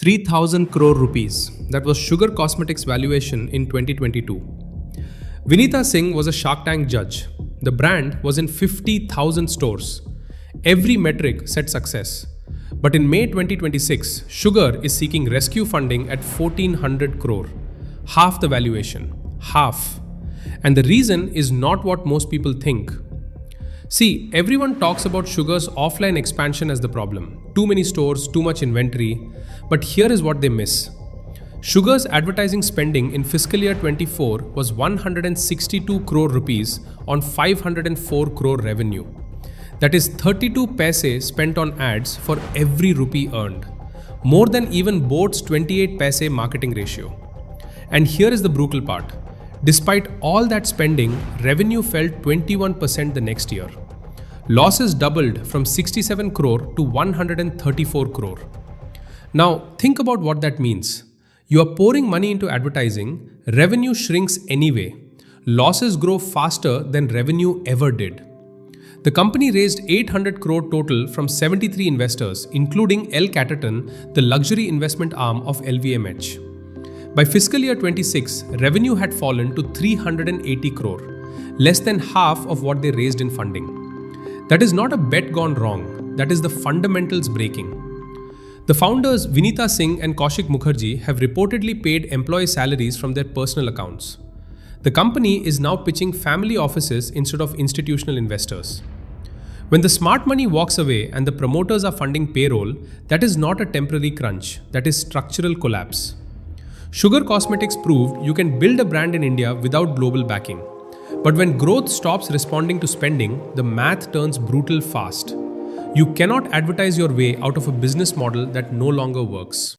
3,000 crore rupees. That was Sugar Cosmetics valuation in 2022. Vineeta Singh was a Shark Tank judge. The brand was in 50,000 stores. Every metric said success. But in May 2026, Sugar is seeking rescue funding at 1,400 crore. Half the valuation. Half. And the reason is not what most people think. See, everyone talks about Sugar's offline expansion as the problem. Too many stores, too much inventory. But here is what they miss. Sugar's advertising spending in fiscal year 24 was 162 crore rupees on 504 crore revenue. That is 32 paise spent on ads for every rupee earned. More than even Boat's 28 paise marketing ratio. And here is the brutal part. Despite all that spending, revenue fell 21% the next year. Losses doubled from 67 crore to 134 crore. Now, think about what that means. You are pouring money into advertising, revenue shrinks anyway. Losses grow faster than revenue ever did. The company raised 800 crore total from 73 investors, including L Catterton, the luxury investment arm of LVMH. By fiscal year 26, revenue had fallen to 380 crore, less than half of what they raised in funding. That is not a bet gone wrong, that is the fundamentals breaking. The founders Vineeta Singh and Kaushik Mukherjee have reportedly paid employee salaries from their personal accounts. The company is now pitching family offices instead of institutional investors. When the smart money walks away and the promoters are funding payroll, that is not a temporary crunch, that is structural collapse. Sugar Cosmetics proved you can build a brand in India without global backing. But when growth stops responding to spending, the math turns brutal fast. You cannot advertise your way out of a business model that no longer works.